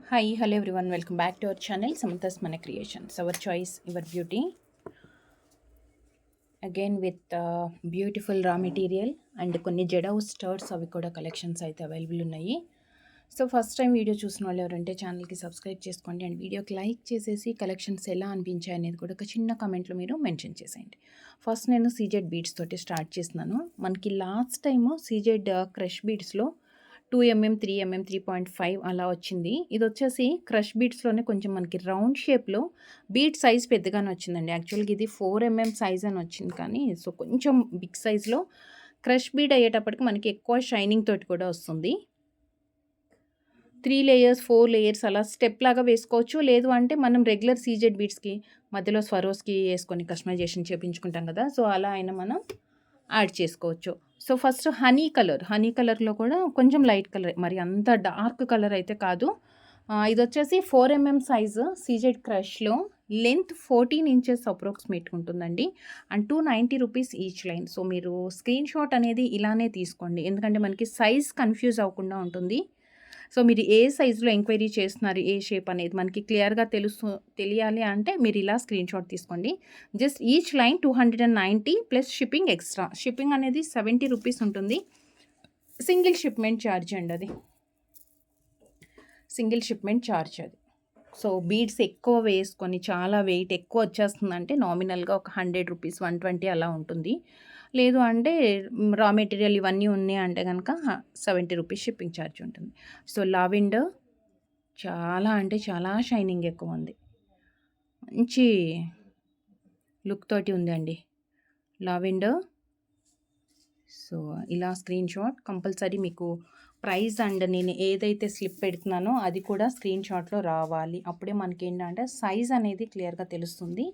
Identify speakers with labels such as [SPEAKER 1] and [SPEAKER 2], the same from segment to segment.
[SPEAKER 1] Hi, hello everyone. Welcome back to our channel, Samantha's Mana Creations. Our choice, your beauty. Again with beautiful raw material and కొన్ని జడౌ స్టర్స్ అవి కూడా collections అయితే available ఉన్నాయి. So first time video చూసిన వాళ్ళు ఎవరంటే ఛానల్కి సబ్స్క్రైబ్ చేసుకోండి అండ్ వీడియోకి లైక్ చేసేసి కలెక్షన్స్ ఎలా అనిపించాయి అనేది కూడా ఒక చిన్న కామెంట్లో మీరు మెన్షన్ చేసేయండి. ఫస్ట్ నేను సీజెడ్ బీడ్స్ తోటి స్టార్ట్ చేస్తున్నాను. మనకి లాస్ట్ టైము సీజెడ్ క్రష్ బీడ్స్లో 2 mm 3 mm 3.5 అలా వచ్చింది. ఇది వచ్చేసి క్రష్ బీడ్స్లోనే కొంచెం మనకి రౌండ్ షేప్లో బీడ్ సైజ్ పెద్దగానే వచ్చిందండి. యాక్చువల్గా ఇది 4 mm సైజ్ అని వచ్చింది, కానీ సో కొంచెం బిగ్ సైజ్లో క్రష్ బీడ్ అయ్యేటప్పటికి మనకి ఎక్కువ షైనింగ్ తోటి కూడా వస్తుంది. 3 లేయర్స్ 4 లేయర్స్ అలా స్టెప్ లాగా వేసుకోవచ్చు. లేదు అంటే మనం రెగ్యులర్ సీజెడ్ బీడ్స్కి మధ్యలో స్వరోస్కి వేసుకొని కస్టమైజేషన్ చేయించుకుంటాం కదా, సో అలా అయినా మనం యాడ్ చేసుకోవచ్చు. సో ఫస్ట్ హనీ కలర్లో కూడా కొంచెం లైట్ కలర్, మరి అంత డార్క్ కలర్ అయితే కాదు. ఇది వచ్చేసి 4 mm సైజు సీజెడ్ క్రష్లో లెంత్ 14 ఇంచెస్ అప్రాక్సిమేట్ ఉంటుందండి and 290 rupees each line. So మీరు స్క్రీన్ షాట్ అనేది ఇలానే తీసుకోండి, ఎందుకంటే మనకి సైజ్ కన్ఫ్యూజ్ అవ్వకుండా ఉంటుంది. సో మీరు ఏ సైజులో ఎంక్వైరీ చేస్తున్నారు, ఏ షేప్ అనేది మనకి క్లియర్గా తెలియాలి అంటే మీరు ఇలా స్క్రీన్ షాట్ తీసుకోండి. Just each line 290 plus shipping extra. Shipping అనేది 70 రూపీస్ ఉంటుంది. సింగిల్ షిప్మెంట్ ఛార్జ్ అండి అది, సింగిల్ షిప్మెంట్ ఛార్జ్ అది. సో బీడ్స్ ఎక్కువ వేసుకొని చాలా వెయిట్ ఎక్కువ వచ్చేస్తుందంటే నామినల్గా ఒక 100 రూపీస్ 120 అలా ఉంటుంది. లేదు అంటే రా మెటీరియల్ ఇవన్నీ ఉన్నాయి అంటే కనుక 70 రూపీస్ షిప్పింగ్ ఛార్జ్ ఉంటుంది. సో లావెండర్ చాలా అంటే చాలా షైనింగ్ ఎక్కువ ఉంది, మంచి లుక్ తోటి ఉందండి లావెండర్. సో ఇలా స్క్రీన్ షాట్ కంపల్సరీ మీకు ప్రైస్ అండ్ నేను ఏదైతే స్లిప్ పెడుతున్నానో అది కూడా స్క్రీన్ షాట్లో రావాలి. అప్పుడే మనకి ఏంటంటే సైజ్ అనేది క్లియర్గా తెలుస్తుంది.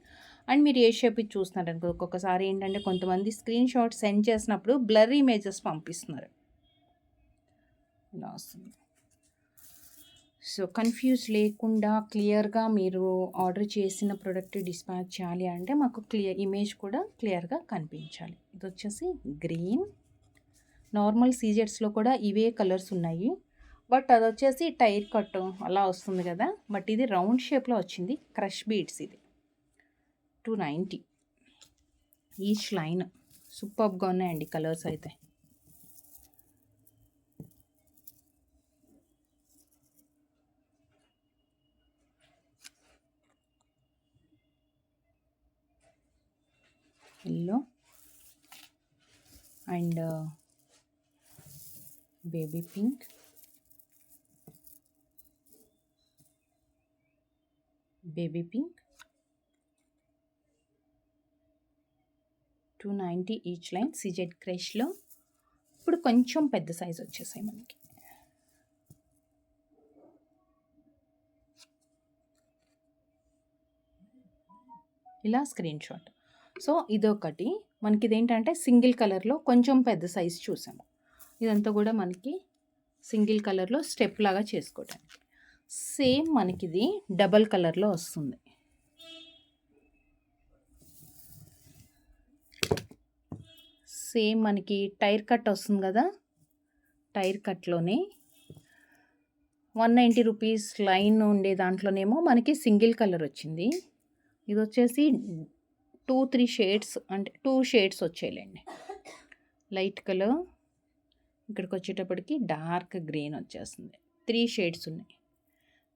[SPEAKER 1] అండ్ మీరు ఏ షేప్ ఇది చూస్తున్నారనుకో, ఒక్కొక్కసారి ఏంటంటే కొంతమంది స్క్రీన్ షాట్ సెండ్ చేసినప్పుడు బ్లర్ ఇమేజెస్ పంపిస్తున్నారు, ఇలా వస్తుంది. సో కన్ఫ్యూజ్ లేకుండా క్లియర్గా మీరు ఆర్డర్ చేసిన ప్రోడక్ట్ డిస్పాచ్ చేయాలి అంటే మాకు ఇమేజ్ కూడా క్లియర్గా కనిపించాలి. ఇది వచ్చేసి గ్రీన్. నార్మల్ సీజెట్స్లో కూడా ఇవే కలర్స్ ఉన్నాయి, బట్ అది వచ్చేసి టైర్ కట్ అలా వస్తుంది కదా, బట్ ఇది రౌండ్ షేప్లో వచ్చింది. క్రష్ బీడ్స్ ఇది 290 ఈచ్ లైన్. సూపర్గా ఉన్నాయండి కలర్స్ అయితే. Yellow and baby pink, baby pink 290 each line CZ క్రష్లో. ఇప్పుడు కొంచెం పెద్ద సైజ్ వచ్చేసాయి మనకి. ఇలా స్క్రీన్ షాట్. సో ఇదొకటి మనకి ఇదేంటంటే సింగిల్ కలర్లో కొంచెం పెద్ద సైజ్ చూసాము. ఇదంతా కూడా మనకి సింగిల్ కలర్లో స్టెప్ లాగా చేసుకోవడానికి. సేమ్ మనకిది డబల్ కలర్లో వస్తుంది. సేమ్ మనకి టైర్ కట్ వస్తుంది కదా, టైర్ కట్లోనే 190 రూపీస్ లైన్ ఉండే దాంట్లోనేమో మనకి సింగిల్ కలర్ వచ్చింది. ఇది వచ్చేసి 2-3 షేడ్స్, అంటే 2 షేడ్స్ వచ్చేయాలండి. లైట్ కలర్, ఇక్కడికి వచ్చేటప్పటికి డార్క్ గ్రీన్ వచ్చేస్తుంది. 3 షేడ్స్ ఉన్నాయి,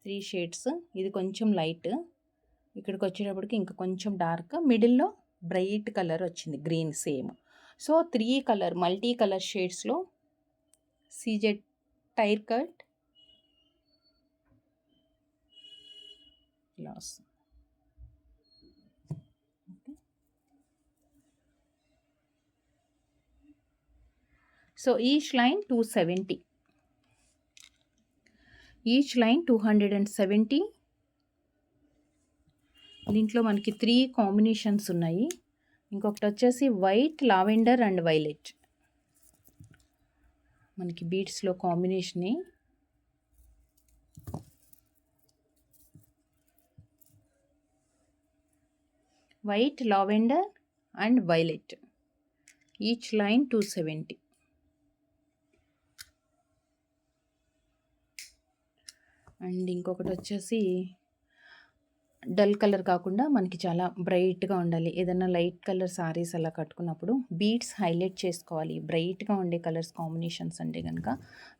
[SPEAKER 1] 3 షేడ్స్. ఇది కొంచెం లైట్, ఇక్కడికి వచ్చేటప్పటికి ఇంకా కొంచెం డార్క్, మిడిల్లో బ్రైట్ కలర్ వచ్చింది green same. So 3 colour multi colour షేడ్స్లో సీజెడ్ టైర్ కట్ ఇలా వస్తుంది. So each line 270, each line 270. దీంట్లో మనకి 3 కాంబినేషన్స్ ఉన్నాయి. ఇంకొకటి వచ్చేసి వైట్, లావెండర్ అండ్ వైలెట్. మనకి బీడ్స్లో కాంబినేషనే. White, lavender and violet, each line 270. And ఇంకొకటి వచ్చేసి డల్ కలర్ కాకుండా మనకి చాలా బ్రైట్గా ఉండాలి. ఏదైనా లైట్ కలర్ సారీస్ అలా కట్టుకున్నప్పుడు బీడ్స్ హైలైట్ చేసుకోవాలి. బ్రైట్గా ఉండే కలర్స్ కాంబినేషన్స్ అంటే కనుక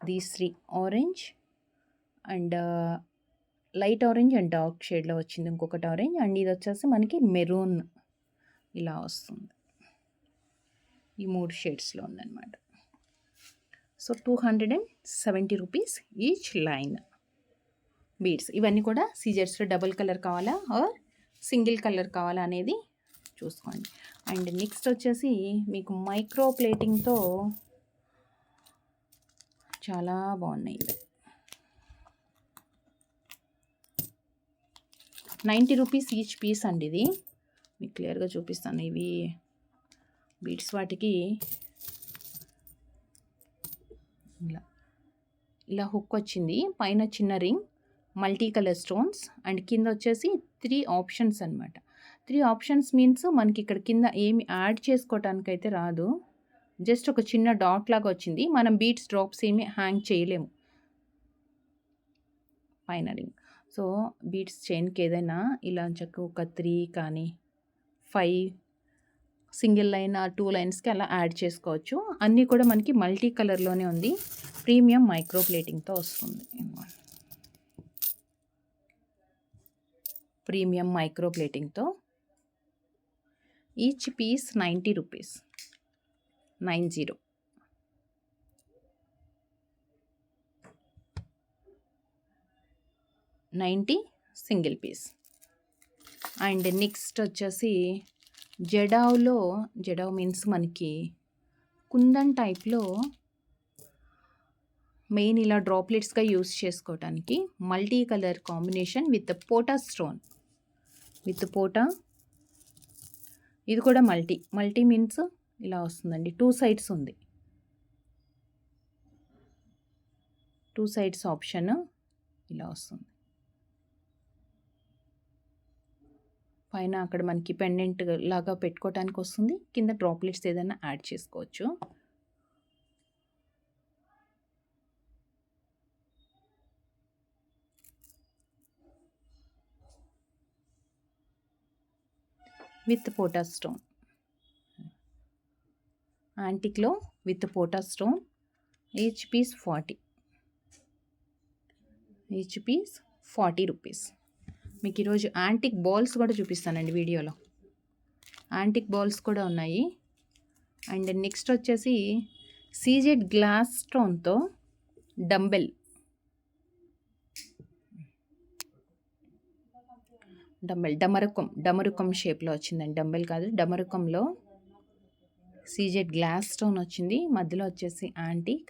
[SPEAKER 1] these 3 orange and light orange and dark షేడ్లో వచ్చింది ఇంకొకటి ఆరెంజ్. అండ్ ఇది వచ్చేసి మనకి మెరూన్ ఇలా వస్తుంది. ఈ 3 షేడ్స్లో ఉందన్నమాట. So 270 rupees each line beads. ఇవన్నీ కూడా సీజర్స్లో డబుల్ కలర్ కావాలా ఆర్ సింగిల్ కలర్ కావాలా అనేది చూసుకోండి. అండ్ నెక్స్ట్ వచ్చేసి మీకు మైక్రో ప్లేటింగ్తో చాలా బాగున్నాయి. 90 రూపీస్ ఈచ్ పీస్ అండి. ఇది మీకు క్లియర్గా చూపిస్తాను. ఇవి బీడ్స్ వాటికి ఇలా హుక్ వచ్చింది. పైన చిన్న ring, multi colour stones and కింద వచ్చేసి 3 ఆప్షన్స్ అనమాట. 3 ఆప్షన్స్ మీన్స్ మనకి ఇక్కడ కింద ఏమి యాడ్ చేసుకోవటానికైతే రాదు. జస్ట్ ఒక చిన్న డాట్ లాగా వచ్చింది. మనం బీడ్స్ డ్రాప్స్ ఏమి హ్యాంగ్ చేయలేము. పైన రింగ్. సో బీడ్స్ చైన్కి ఏదైనా ఇలా చక్క ఒక 3 కానీ 5 సింగిల్ లైన్ 2 లైన్స్కి అలా యాడ్ చేసుకోవచ్చు. అన్నీ కూడా మనకి మల్టీ కలర్లోనే ఉంది. ప్రీమియం మైక్రో ప్లేటింగ్తో వస్తుంది. ప్రీమియం మైక్రో ప్లేటింగ్తో each piece 90 rupees. 90 single piece. And next వచ్చేసి జడావ్ మీన్స్ మనకి కుందన్ టైప్లో మెయిన్ ఇలా డ్రాప్లెట్స్గా యూస్ చేసుకోవటానికి multi colour combination with pota stone with pota. ఇది కూడా మల్టీ మీన్స్ ఇలా వస్తుందండి. 2 సైడ్స్ ఉంది. 2 సైడ్స్ ఆప్షన్ ఇలా వస్తుంది. పైన అక్కడ మనకి పెండెంట్ లాగా పెట్టుకోవటానికి వస్తుంది. కింద డ్రాప్లెట్స్ ఏదైనా యాడ్ చేసుకోవచ్చు. విత్ పోటా స్టోన్, యాంటిక్లో with pota stone. Each piece 40. Each piece 40 rupees. మీకు ఈరోజు యాంటిక్ బాల్స్ కూడా చూపిస్తానండి వీడియోలో. యాంటిక్ బాల్స్ కూడా ఉన్నాయి. అండ్ నెక్స్ట్ వచ్చేసి సీజెడ్ గ్లాస్ స్టోన్తో డంబెల్. డమరుకం షేప్లో వచ్చిందండి. డంబెల్ కాదు, డమరుకంలో సీజెడ్ గ్లాస్ స్టోన్ వచ్చింది. మధ్యలో వచ్చేసి యాంటిక్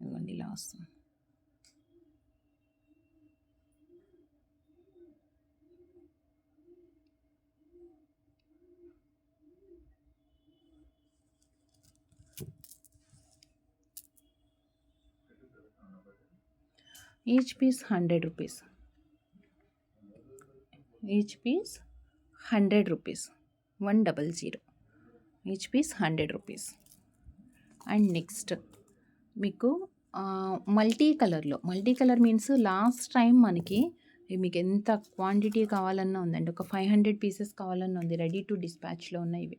[SPEAKER 1] ఇదిగోండి ఇలా వస్తుంది. Each piece 100 rupees. Each piece 100 rupees. 100. Each piece 100 rupees. And next మీకు multi colour means last time మనకి మీకు ఎంత క్వాంటిటీ కావాలన్నా ఉందండి. ఒక 500 పీసెస్ కావాలన్నా ఉంది. రెడీ టు డిస్పాచ్లో ఉన్నాయి ఇవి.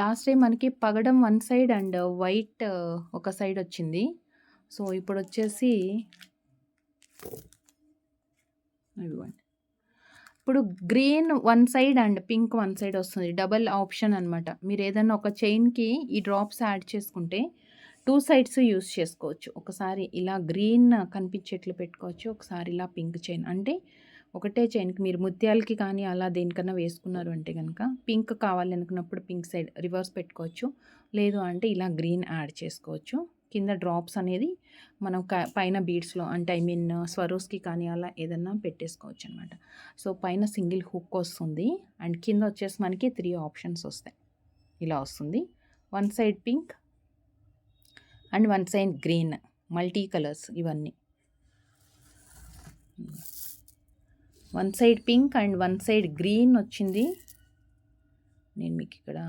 [SPEAKER 1] లాస్ట్ టైం మనకి పగడం 1 సైడ్ అండ్ వైట్ ఒక సైడ్ వచ్చింది. సో ఇప్పుడు వచ్చేసి ఇదిగోండి, ఇప్పుడు green 1 side and pink 1 side వస్తుంది. డబల్ ఆప్షన్ అనమాట. మీరు ఏదైనా ఒక చైన్కి ఈ డ్రాప్స్ యాడ్ చేసుకుంటే 2 సైడ్స్ యూస్ చేసుకోవచ్చు. ఒకసారి ఇలా గ్రీన్ కనిపించేట్లు పెట్టుకోవచ్చు, ఒకసారి ఇలా పింక్ చైన్. అంటే ఒకటే చైన్కి మీరు ముత్యాలకి కానీ అలా దేనికన్నా వేసుకున్నారు అంటే కనుక పింక్ కావాలి అనుకున్నప్పుడు పింక్ సైడ్ రివర్స్ పెట్టుకోవచ్చు. లేదు అంటే ఇలా గ్రీన్ యాడ్ చేసుకోవచ్చు. కింద డ్రాప్స్ అనేది మనం పైన బీడ్స్లో అంటే స్వరోస్కి కానీ అలా ఏదన్నా పెట్టేసుకోవచ్చు అనమాట. సో పైన సింగిల్ హుక్ వస్తుంది అండ్ కింద వచ్చేసి మనకి 3 ఆప్షన్స్ వస్తాయి. ఇలా వస్తుంది. 1 side pink and 1 side green, multi colours ఇవన్నీ. 1 side pink and 1 side green వచ్చింది. నేను మీకు ఇక్కడ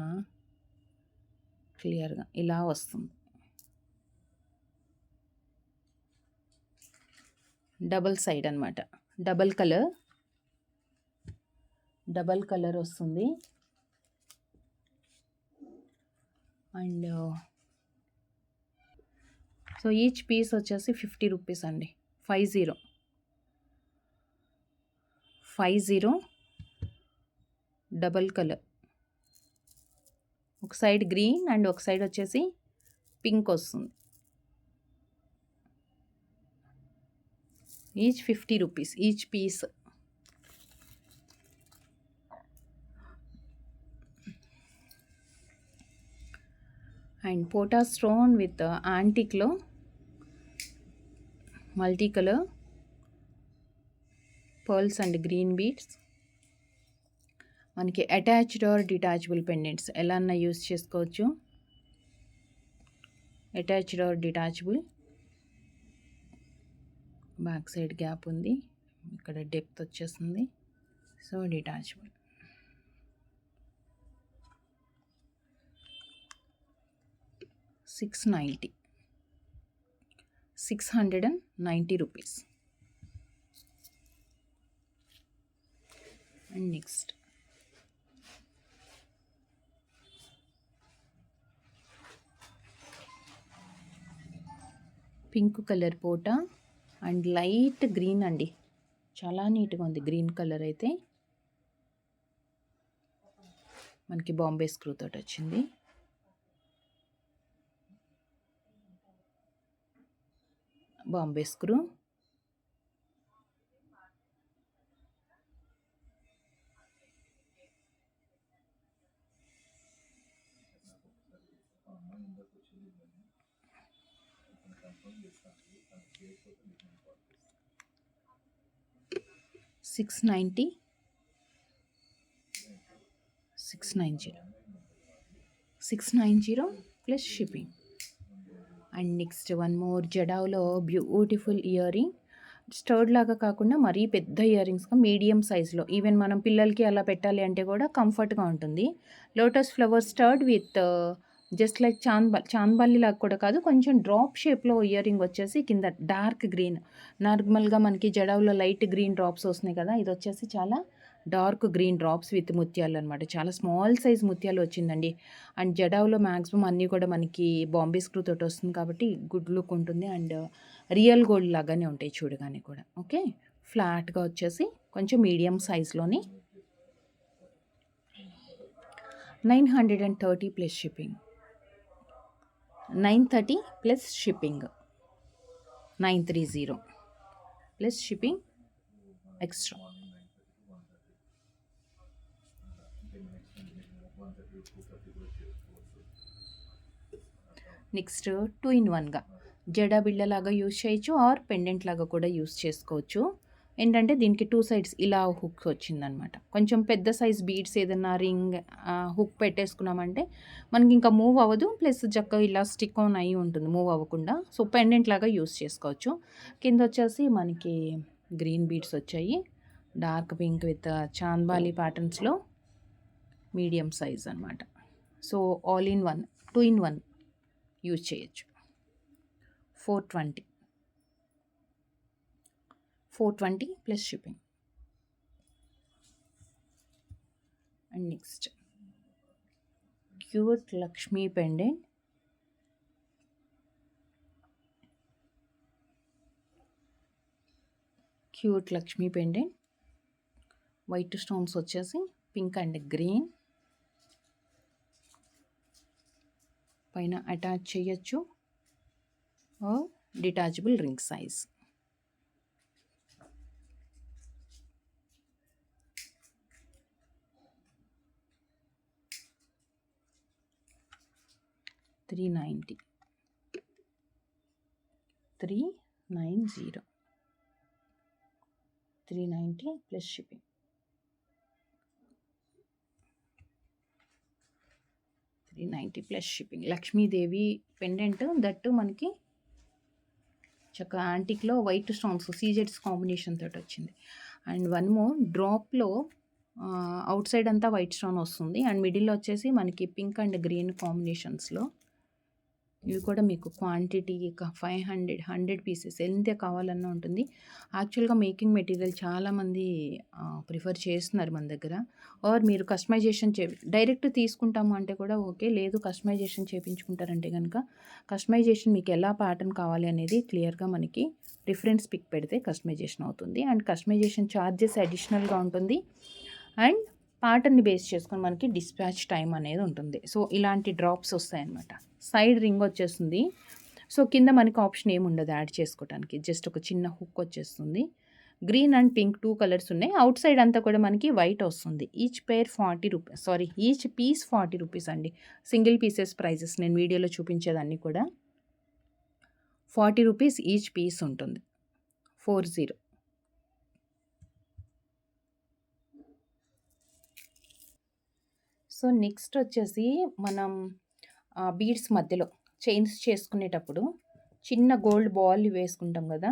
[SPEAKER 1] క్లియర్గా ఇలా వస్తుంది. డబల్ సైడ్ అనమాట. డబల్ కలర్ వస్తుంది. అండ్ సో ఈచ్ పీస్ వచ్చేసి 50 రూపీస్ అండి. 50 డబల్ కలర్, ఒక సైడ్ గ్రీన్ అండ్ ఒక సైడ్ వచ్చేసి పింక్ వస్తుంది. Each 50 rupees each piece. And pota stone with యాంటిక్లో multi colour pearls and green beads. మనకి అటాచ్డ్ ఆర్ డిటాచబుల్ పెండెంట్స్ ఎలా అన్నా యూస్ చేసుకోవచ్చు. Attached or detachable. Back side gap ఉంది, ఇక్కడ డెప్త్ వచ్చేస్తుంది. So detachable. $690 rupees. And next pink colour pota and light green అండి, చాలా నీట్గా ఉంది. గ్రీన్ కలర్ అయితే మనకి బాంబే స్క్రూ తోటి వచ్చింది. Bombay screw. $690 plus shipping. And next one more జడావ్లో బ్యూటిఫుల్ ఇయర్ రింగ్. స్టర్డ్ లాగా కాకుండా మరీ పెద్ద ఇయర్ రింగ్స్గా మీడియం సైజ్లో, ఈవెన్ మనం పిల్లలకి అలా పెట్టాలి అంటే కూడా కంఫర్ట్గా ఉంటుంది. Lotus flower stud with just like chandbali లాగా కూడా కాదు, కొంచెం డ్రాప్ షేప్లో ఇయర్ రింగ్ వచ్చేసి కింద డార్క్ గ్రీన్. నార్మల్గా మనకి జడావ్లో లైట్ గ్రీన్ డ్రాప్స్ వస్తున్నాయి కదా, ఇది వచ్చేసి చాలా డార్క్ గ్రీన్ డ్రాప్స్ విత్ ముత్యాలు అనమాట. చాలా స్మాల్ సైజ్ ముత్యాలు వచ్చిందండి. అండ్ జడావ్లో మ్యాక్సిమం అన్నీ కూడా మనకి బాంబే స్క్రూ తోటి వస్తుంది కాబట్టి గుడ్ లుక్ ఉంటుంది. అండ్ రియల్ గోల్డ్ లాగానే ఉంటాయి చూడగానే కూడా. ఓకే, ఫ్లాట్గా వచ్చేసి కొంచెం మీడియం సైజ్లోని 930 plus shipping. 930 plus shipping. 930 plus shipping extra. Next 2-in-1గా జడా బిళ్ళలాగా యూజ్ చేయొచ్చు ఆర్ పెండెంట్ లాగా కూడా యూజ్ చేసుకోవచ్చు. ఏంటంటే దీనికి 2 సైడ్స్ ఇలా హుక్ వచ్చిందనమాట. కొంచెం పెద్ద సైజ్ బీడ్స్ ఏదన్నా రింగ్ హుక్ పెట్టేసుకున్నామంటే మనకి ఇంకా మూవ్ అవ్వదు, ప్లస్ చక్కగా ఇలా స్టిక్ ఆన్ అయ్యి ఉంటుంది మూవ్ అవ్వకుండా. సో పెండెంట్ లాగా యూజ్ చేసుకోవచ్చు. కింద వచ్చేసి మనకి గ్రీన్ బీడ్స్ వచ్చాయి, డార్క్ పింక్ విత్ చాంద్బాలి ప్యాటర్న్స్లో మీడియం సైజ్ అనమాట. So all in one 2-in-1 use చేయొచ్చు. 420 plus shipping. And next cute Lakshmi pendant. White stones వచ్చేసి పింక్ అండ్ గ్రీన్ పైన అటాచ్ చేయొచ్చు, detachable ring size. $390 plus shipping. 390 plus shipping. Lakshmidevi pendant that మనకి చక్కగా యాంటిక్లో white stones సీజెడ్స్ combination తోటి వచ్చింది. అండ్ వన్ మోర్ డ్రాప్లో అవుట్ సైడ్ అంతా వైట్ స్టోన్ వస్తుంది అండ్ మిడిల్లో వచ్చేసి మనకి పింక్ అండ్ గ్రీన్ కాంబినేషన్స్లో ఇవి కూడా మీకు క్వాంటిటీ 500, 100 పీసెస్ ఎంత కావాలన్నా ఉంటుంది. యాక్చువల్‌గా మేకింగ్ మెటీరియల్ చాలామంది ప్రిఫర్ చేస్తున్నారు మన దగ్గర. ఆర్ మీరు కస్టమైజేషన్ డైరెక్ట్ తీసుకుంటాము అంటే కూడా ఓకే. లేదు కస్టమైజేషన్ చేపించుకుంటారంటే గనక కస్టమైజేషన్ మీకు ఎలా ప్యాటర్న్ కావాలి అనేది క్లియర్‌గా మనకి రిఫరెన్స్ పిక్ పెడితే కస్టమైజేషన్ అవుతుంది. అండ్ కస్టమైజేషన్ ఛార్జెస్ అడిషనల్‌గా ఉంటుంది. అండ్ ప్యాటర్న్‌ని బేస్ చేసుకొని మనకి డిస్పాచ్ టైం అనేది ఉంటుంది. సో, ఇలాంటి డ్రాప్స్ వస్తాయన్నమాట. సైడ్ రింగ్ వచ్చేస్తుంది. సో, కింద మనకి ఆప్షన్ ఏముండదు యాడ్ చేసుకోవడానికి. జస్ట్ ఒక చిన్న హుక్ వచ్చేస్తుంది. గ్రీన్ అండ్ పింక్ 2 కలర్స్ ఉన్నాయి. అవుట్ సైడ్ అంతా కూడా మనకి వైట్ వస్తుంది. Each pair each piece 40 rupees అండి. సింగిల్ పీసెస్ ప్రైజెస్ నేను వీడియోలో చూపించేదాన్ని కూడా 40 రూపీస్ ఈచ్ పీస్ ఉంటుంది. 40. సో, నెక్స్ట్ వచ్చేసి మనం బీడ్స్ మధ్యలో చైన్స్ చేసుకునేటప్పుడు చిన్న గోల్డ్ బాల్ వేసుకుంటాం కదా.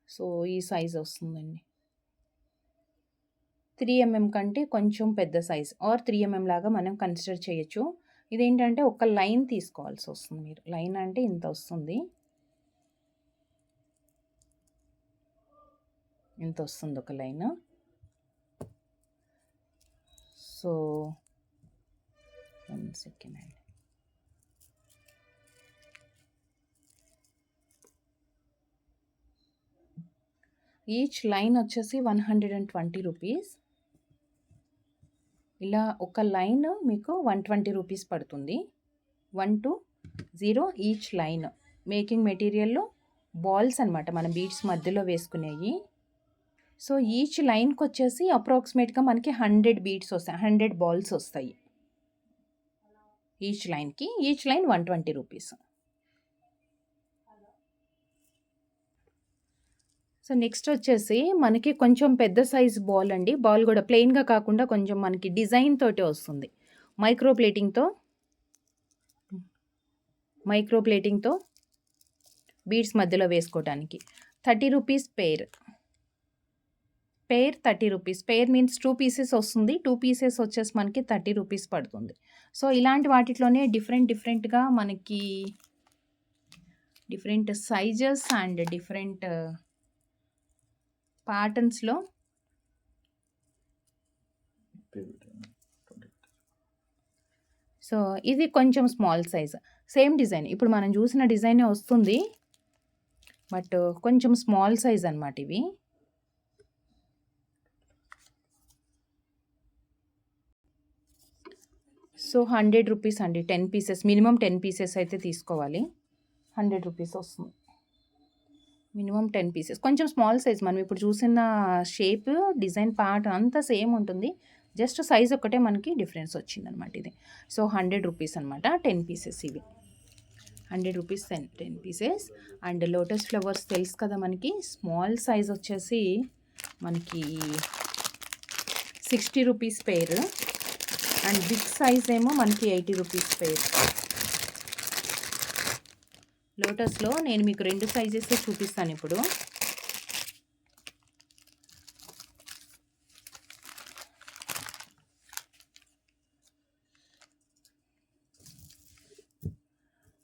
[SPEAKER 1] సో, ఈ సైజ్ వస్తుందండి. 3 mm కంటే కొంచెం పెద్ద సైజ్ ఆర్ 3 mm లాగా మనం కన్సిడర్ చేయొచ్చు. ఇదేంటంటే ఒక లైన్ తీసుకోవాల్సి వస్తుంది మీరు. లైన్ అంటే ఇంత వస్తుంది. ఇంత వస్తుంది ఒక లైన్. సో, 1 సెకండ్ అండి. ఈచ్ లైన్ వచ్చేసి 120 రూపీస్. ఇలా ఒక లైన్ మీకు 120 రూపీస్ పడుతుంది. 1 to 0 ఈచ్ లైన్. మేకింగ్ మెటీరియల్లో బాల్స్ అనమాట మనం బీడ్స్ మధ్యలో వేసుకునేవి. సో, ఈచ్ లైన్కి వచ్చేసి అప్రాక్సిమేట్గా మనకి 100 బీడ్స్ వస్తాయి. 100 బాల్స్ వస్తాయి ఈచ్ లైన్కి. Each line 120 rupees. So, next వచ్చేసి మనకి కొంచెం పెద్ద సైజ్ బాల్ అండి. బాల్ కూడా ప్లెయిన్గా కాకుండా కొంచెం మనకి డిజైన్ తోటి వస్తుంది. మైక్రో ప్లేటింగ్తో బీడ్స్ మధ్యలో వేసుకోవడానికి 30 రూపీస్ పేర్. 30 రూపీస్. పేర్ మీన్స్ 2 పీసెస్ వస్తుంది. 2 పీసెస్ వచ్చేసి మనకి 30 రూపీస్ పడుతుంది. సో, ఇలాంటి వాటిలోనే డిఫరెంట్గా మనకి డిఫరెంట్ సైజెస్ అండ్ డిఫరెంట్ ప్యాటర్న్స్లో సో, ఇది కొంచెం స్మాల్ సైజ్. సేమ్ డిజైన్ ఇప్పుడు మనం చూసిన డిజైనే వస్తుంది. బట్ కొంచెం స్మాల్ సైజ్ అనమాట ఇవి. సో, 100 రూపీస్ అండి. 10 పీసెస్ మినిమం 10 పీసెస్ అయితే తీసుకోవాలి. 100 రూపీస్ వస్తుంది. Minimum 10 pieces. కొంచెం స్మాల్ సైజ్ మనం ఇప్పుడు చూసిన షేప్, డిజైన్ ప్యాటర్న్ అంతా సేమ్ ఉంటుంది. జస్ట్ సైజ్ ఒక్కటే మనకి డిఫరెన్స్ వచ్చిందనమాట ఇది. సో, 100 రూపీస్ అనమాట 10 పీసెస్ ఇవి. 100 rupees 10 pieces. And lotus flowers తెలుసు కదా మనకి. స్మాల్ సైజ్ వచ్చేసి మనకి 60 rupees pair. And big size ఏమో మనకి 80 రూపీస్ పేర్. లోటస్లో నేను మీకు 2 సైజెస్ చూపిస్తాను ఇప్పుడు.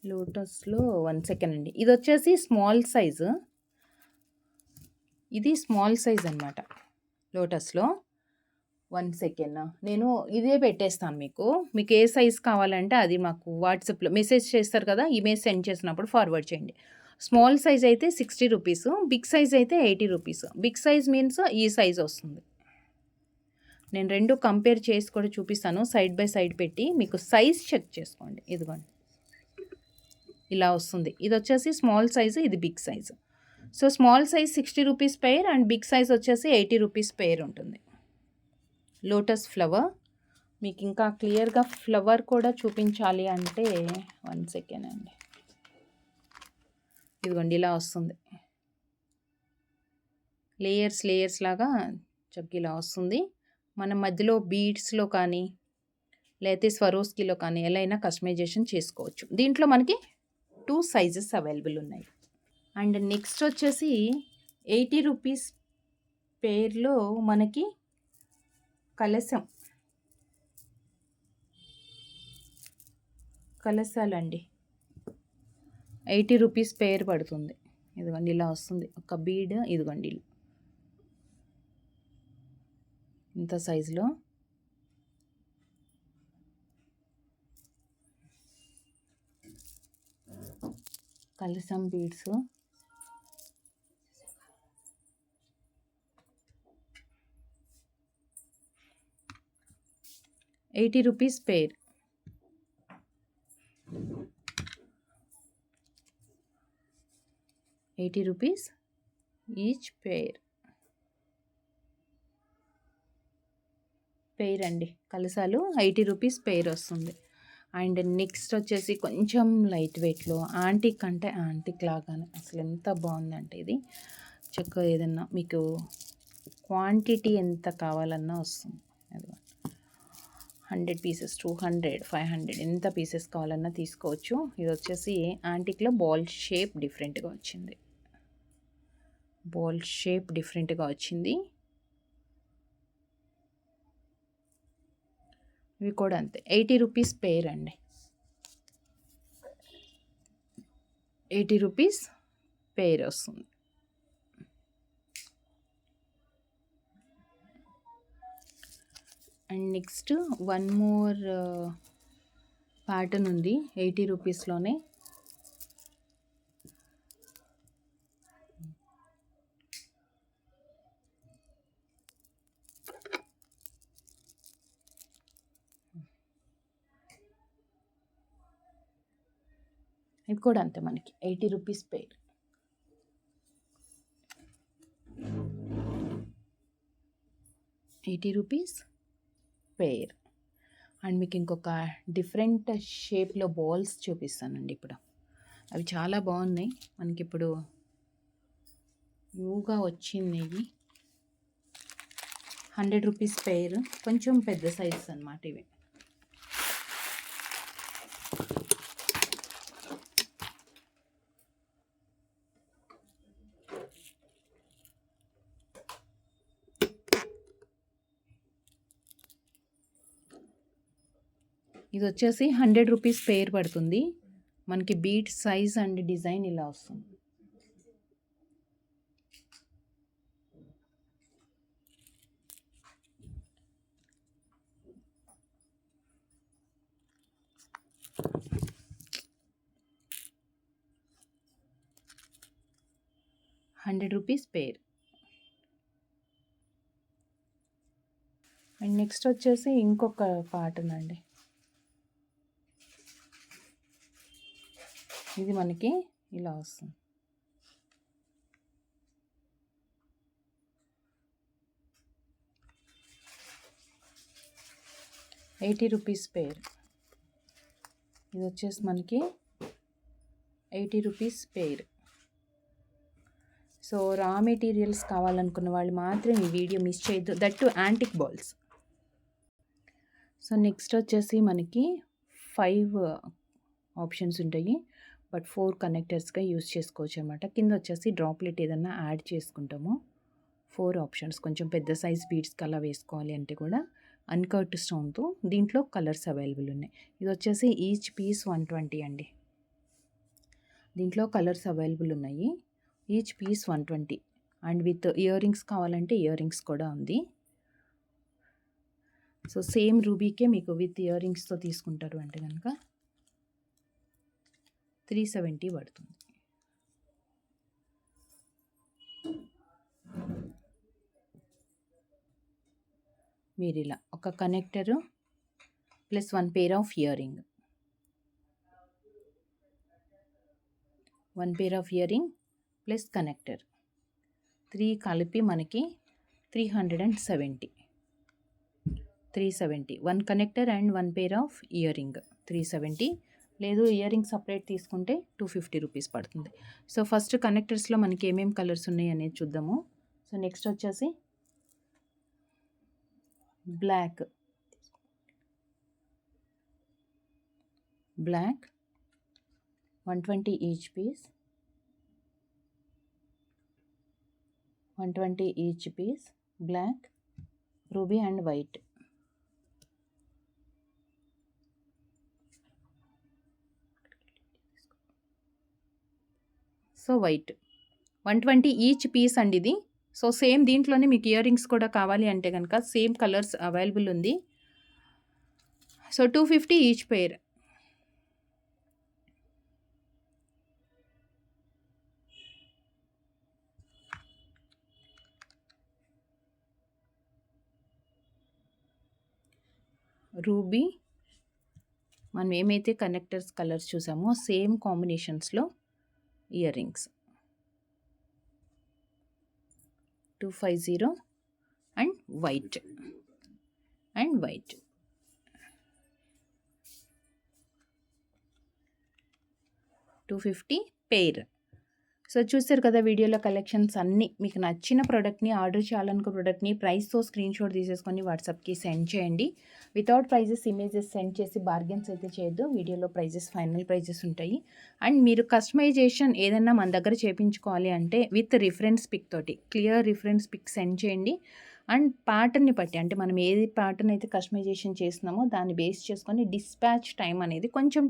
[SPEAKER 1] లోటస్లో 1 సెకండ్ అండి. ఇది వచ్చేసి స్మాల్ సైజు. ఇది స్మాల్ సైజ్ అనమాట లోటస్లో. 1 సెకండ్ నేను ఇదే పెట్టేస్తాను మీకు. మీకు ఏ సైజ్ కావాలంటే అది మాకు వాట్సాప్లో మెసేజ్ చేస్తారు కదా, ఇమేజ్ సెండ్ చేసినప్పుడు ఫార్వర్డ్ చేయండి. స్మాల్ సైజ్ అయితే 60 రూపీస్, బిగ్ సైజ్ అయితే 80 రూపీస్. బిగ్ సైజ్ మీన్స్ ఈ సైజ్ వస్తుంది. నేను 2 కంపేర్ చేసి కూడా చూపిస్తాను సైడ్ బై సైడ్ పెట్టి. మీకు సైజ్ చెక్ చేసుకోండి. ఇదిగోండి ఇలా వస్తుంది. ఇది వచ్చేసి స్మాల్ సైజు, ఇది big size. So, small size 60 rupees pair and big size వచ్చేసి 80 రూపీస్ పెయిర్ ఉంటుంది. లోటస్ ఫ్లవర్ మీకు ఇంకా క్లియర్గా ఫ్లవర్ కూడా చూపించాలి అంటే 1 సెకండ్ అండి. ఇదిగోండి ఇలా వస్తుంది. లేయర్స్ లాగా చక్కగా ఇలా వస్తుంది. మనం మధ్యలో బీడ్స్లో కానీ లేకపోతే స్వరోస్కిలో కానీ ఎలా అయినా కస్టమైజేషన్ చేసుకోవచ్చు. దీంట్లో మనకి 2 సైజెస్ అవైలబుల్ ఉన్నాయి. అండ్ నెక్స్ట్ వచ్చేసి 80 రూపీస్ పేర్లో మనకి కలశాలండి. రూ. 80 పెయిర్ పడుతుంది. ఇదిగోండి ఇలా వస్తుంది ఒక బీడ్. ఇదిగోండి ఇంత సైజులో కలసం బీడ్స్. రూ. 80 పెయిర్. రూ. 80 ఈచ్ పెయిర్. పెయిర్ అండి, కలసాలు రూ. 80 పెయిర్ వస్తుంది. అండ్ నెక్స్ట్ వచ్చేసి కొంచెం లైట్ వెయిట్లో యాంటిక్ అంటే యాంటిక్ లాగానే అసలు ఎంత బాగుందంటే ఇది చక్కగా ఏదన్నా మీకు క్వాంటిటీ ఎంత కావాలన్నా వస్తుంది. అది 100 పీసెస్, 200, 500 ఎంత పీసెస్ కావాలన్నా తీసుకోవచ్చు. ఇది వచ్చేసి యాంటిక్లో బాల్ షేప్ డిఫరెంట్గా వచ్చింది. బాల్ షేప్ డిఫరెంట్గా వచ్చింది. ఇవి కూడా అంతే, రూ. 80 పెయిర్ అండి. రూ. 80 పెయిర్ వస్తుంది. And next one more pattern ఉంది 80 రూపీస్లోనే. ఇది కూడా అంతే, మనకి 80 రూపీస్ పెయిర్. రూ. 80 పెయిర్. అండ్ మీకు ఇంకొక డిఫరెంట్ షేప్లో బాల్స్ చూపిస్తానండి ఇప్పుడు. అవి చాలా బాగున్నాయి. మనకి ఇప్పుడు న్యూగా వచ్చింది. 100 రూపీస్ పెయిర్, కొంచెం పెద్ద సైజ్ అన్నమాట ఇవి. ఇది వచ్చేసి 100 రూపీస్ పెయిర్ పడుతుంది. మనకి బీట్ సైజ్ అండ్ డిజైన్ ఇలా వస్తుంది. రూ. 100 పెయిర్. అండ్ నెక్స్ట్ వచ్చేసి ఇంకొక ప్యాటర్న్ అండి. ఇది మనకి ఇలా వస్తుంది. రూ. 80 పెయిర్. ఇది వచ్చేసి మనకి 80 రూపీస్ పెయిర్. సో రా మెటీరియల్స్ కావాలనుకున్న వాళ్ళు మాత్రం ఈ వీడియో మిస్ చేయొద్దు, that to antique balls. So next వచ్చేసి మనకి 5 ఆప్షన్స్ ఉంటాయి, బట్ 4 కనెక్టర్స్గా యూస్ చేసుకోవచ్చు అనమాట. కింద వచ్చేసి డ్రాప్లెట్ ఏదన్నా యాడ్ చేసుకుంటాము. 4 ఆప్షన్స్. కొంచెం పెద్ద సైజ్ బీడ్స్కి అలా వేసుకోవాలి అంటే కూడా అన్కట్ స్టోన్తో. దీంట్లో కలర్స్ అవైలబుల్ ఉన్నాయి. ఇది వచ్చేసి ఈచ్ పీస్ 120 అండి. దీంట్లో కలర్స్ అవైలబుల్ ఉన్నాయి. Each piece 120. And with earrings కావాలంటే ఇయర్ రింగ్స్ కూడా ఉంది. సో సేమ్ రూబీకే మీకు విత్ ఇయర్ రింగ్స్తో తీసుకుంటారు అంటే కనుక 370 పడుతుంది. మీరు ఇలా ఒక connector plus 1 pair of ear ring, 1 pair of ear ring plus connector 3 కలిపి మనకి 370. 1 connector and 1 pair of ear ring 370. లేదు ఇయర్ రింగ్ సపరేట్ తీసుకుంటే 250 రూపీస్ పడుతుంది. సో ఫస్ట్ కనెక్టర్స్లో మనకి ఏమేమి కలర్స్ ఉన్నాయి అనేది చూద్దాము. సో నెక్స్ట్ వచ్చేసి black 120 each piece, 120 each piece black, ruby and white. So white 120 each piece అండి ఇది. సో సేమ్ దీంట్లోనే మీకు ఇయర్ రింగ్స్ కూడా కావాలి అంటే కనుక సేమ్ కలర్స్ అవైలబుల్ ఉంది. So 250 each pair. రూబీ మనం ఏమైతే కనెక్టర్స్ కలర్స్ చూసామో సేమ్ కాంబినేషన్స్లో earrings 250 and white 250 pair. So చూసారు కదా వీడియోలో కలెక్షన్స్ అన్నీ. మీకు నచ్చిన ప్రోడక్ట్ని ఆర్డర్ చేయాలనుకున్న ప్రోడక్ట్ని ప్రైస్తో స్క్రీన్ షాట్ తీసేసుకొని వాట్సాప్కి సెండ్ చేయండి. వితౌట్ ప్రైజెస్ ఇమేజెస్ సెండ్ చేసి బార్గెన్స్ అయితే చేయొద్దు. వీడియోలో ప్రైజెస్ ఫైనల్ ప్రైజెస్ ఉంటాయి. అండ్ మీరు కస్టమైజేషన్ ఏదైనా మన దగ్గర చేయించుకోవాలి అంటే విత్ రిఫరెన్స్ పిక్ తోటి క్లియర్ రిఫరెన్స్ పిక్ సెండ్ చేయండి. అండ్ ప్యాటర్న్ని బట్టి అంటే మనం ఏది ప్యాటర్న్ అయితే కస్టమైజేషన్ చేస్తున్నామో దాన్ని బేస్ చేసుకొని డిస్పాచ్ టైం అనేది కొంచెం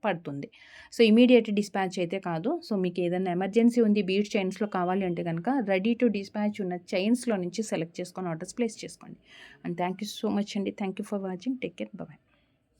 [SPEAKER 1] పడుతుంది. సో ఇమీడియట్ డిస్పాచ్ అయితే కాదు. సో మీకు ఏదైనా ఎమర్జెన్సీ ఉంది బీడ్ చైన్స్లో కావాలి అంటే కనుక రెడీ టు డిస్పాచ్ ఉన్న చైన్స్లో నుంచి సెలెక్ట్ చేసుకొని ఆర్డర్స్ ప్లేస్ చేసుకోండి. And thank you so much అండి. Thank you for watching. Take care. Bye.